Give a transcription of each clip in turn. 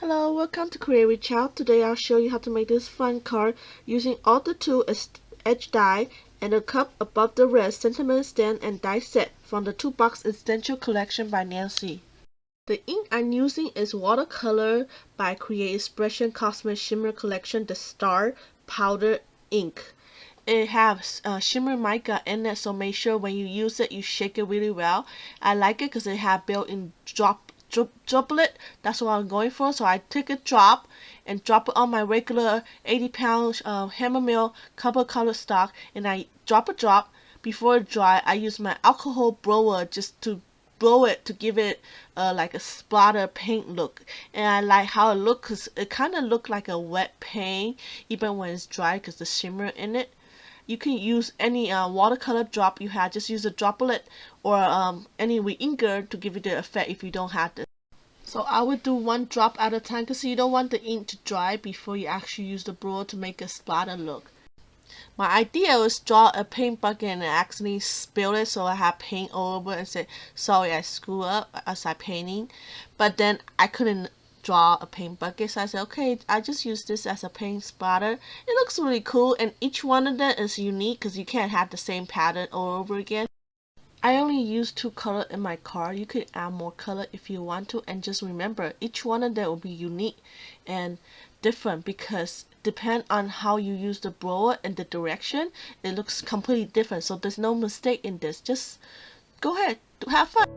Hello, welcome to Create with Child. Today I'll show you how to make this fun card using all the two edge die and a cup above the rest sentiment stand and die set from the TOOLBOX Essential Collection by Nancy. The ink I'm using is watercolor by Create Expression Cosmic Shimmer Collection, the Star Powder Ink. It has shimmer mica in it, so make sure when you use it you shake it really well. I like it because it has built-in droplet. That's what I'm going for. So I take a drop and drop it on my regular 80-pound hammer mill copper color stock, and I drop a drop. Before it dry, I use my alcohol blower just to blow it to give it like a splatter paint look. And I like how it looks because it kind of look like a wet paint even when it's dry because the shimmer in it. You can use any watercolor drop you have. Just use a droplet or any inker to give it the effect if you don't have this. So I would do one drop at a time because you don't want the ink to dry before you actually use the blower to make a splatter look. My idea was draw a paint bucket and I accidentally spilled it, so I had paint all over and said sorry I screwed up as I painting. But then I couldn't draw a paint bucket, so I said okay, I just use this as a paint splatter. It looks really cool, and each one of them is unique because you can't have the same pattern all over again. I only use 2 colors in my card. You could add more color if you want to, and just remember each one of them will be unique and different because depend on how you use the blower and the direction, it looks completely different. So there's no mistake in this. Just go ahead, have fun.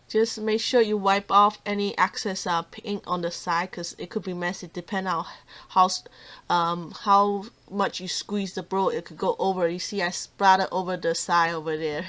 Just make sure you wipe off any excess paint on the side because it could be messy. Depending on how much you squeeze the blower, it could go over. You see I splattered over the side over there.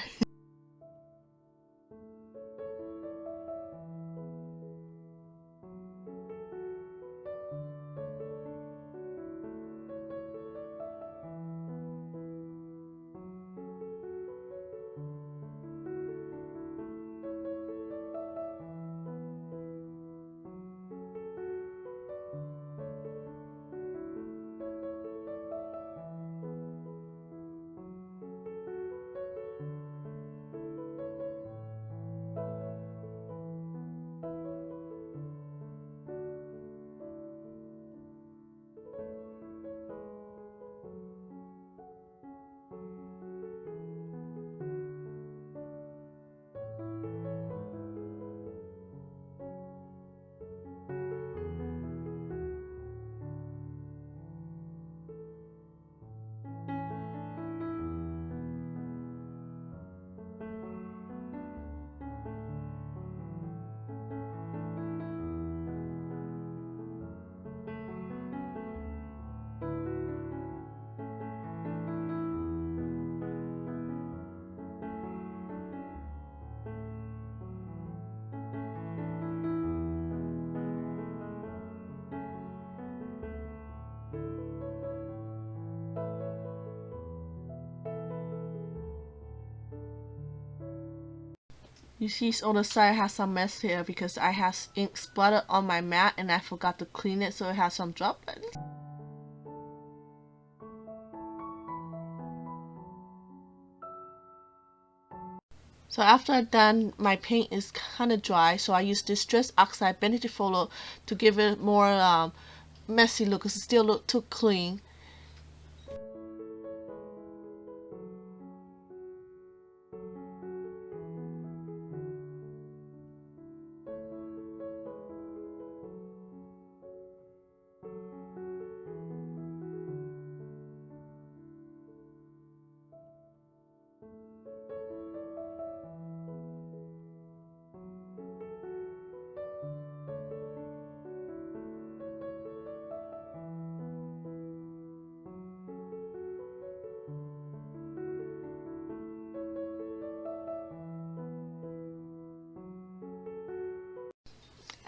You see on the side has some mess here because I have ink splattered on my mat and I forgot to clean it, so it has some droplets. So after I'm done, my paint is kind of dry, so I use Distress Oxide Beneficial to give it more messy look because it still look too clean.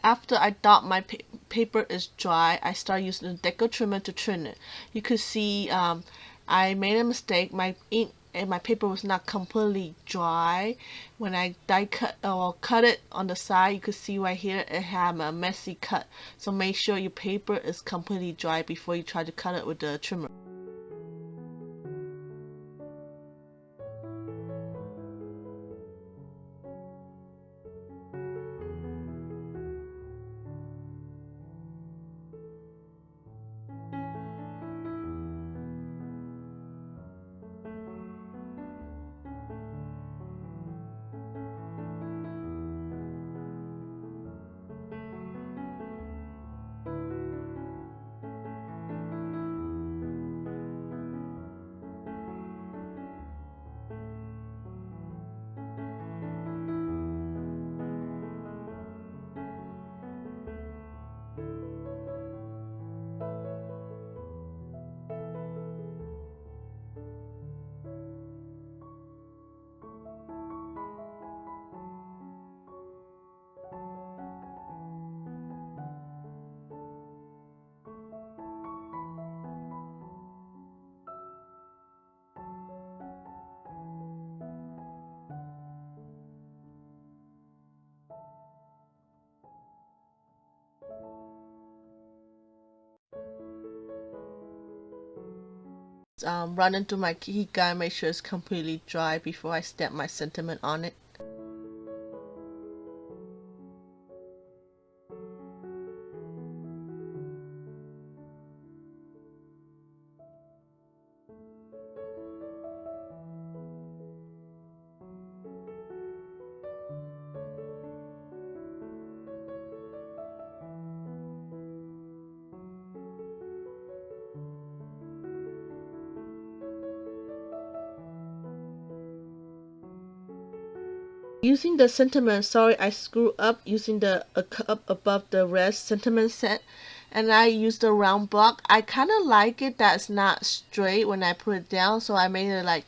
After I thought my paper is dry, I start using the deco trimmer to trim it. You could see I made a mistake. My ink and my paper was not completely dry. When I die cut or cut it on the side, you could see right here it had a messy cut. So make sure your paper is completely dry before you try to cut it with the trimmer. Run into my heat gun, make sure it's completely dry before I stamp my sentiment on it. Using the sentiment, sorry I screwed up using the cup above the rest sentiment set, and I used the round block. I kind of like it that it's not straight when I put it down, so I made it like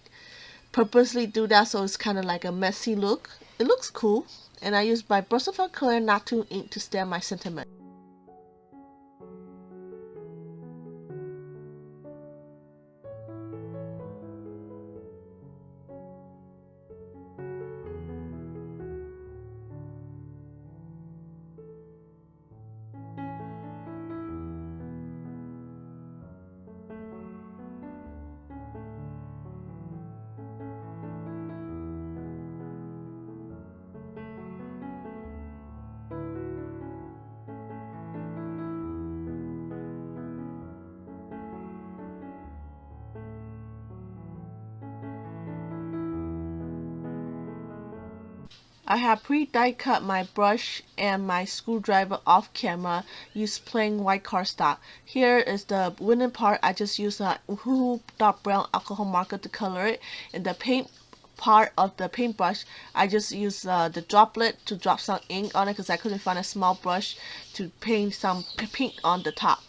purposely do that so it's kind of like a messy look. It looks cool, and I used my brush of clear not to ink to stamp my sentiment. I have pre-die cut my brush and my screwdriver off camera, use plain white cardstock. Here is the winning part. I just use a dark brown alcohol marker to color it. And the paint part of the paintbrush, I just use the droplet to drop some ink on it because I couldn't find a small brush to paint some pink on the top.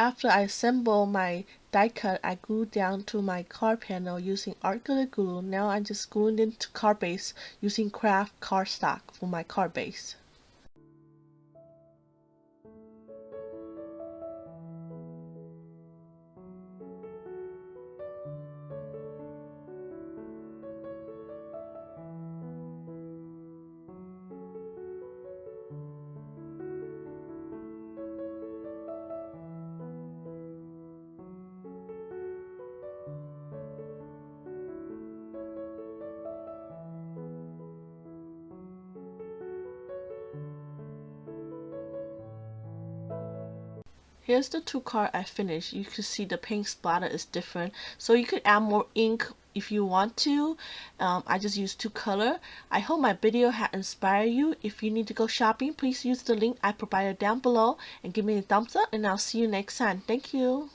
After I assemble my die cut, I glue down to my card panel using art glitter glue. Now I'm just gluing it into card base using craft cardstock for my card base. Here's the two card I finished. You can see the paint splatter is different, so you could add more ink if you want to. I just used two color. I hope my video had inspired you. If you need to go shopping, please use the link I provided down below and give me a thumbs up, and I'll see you next time. Thank you.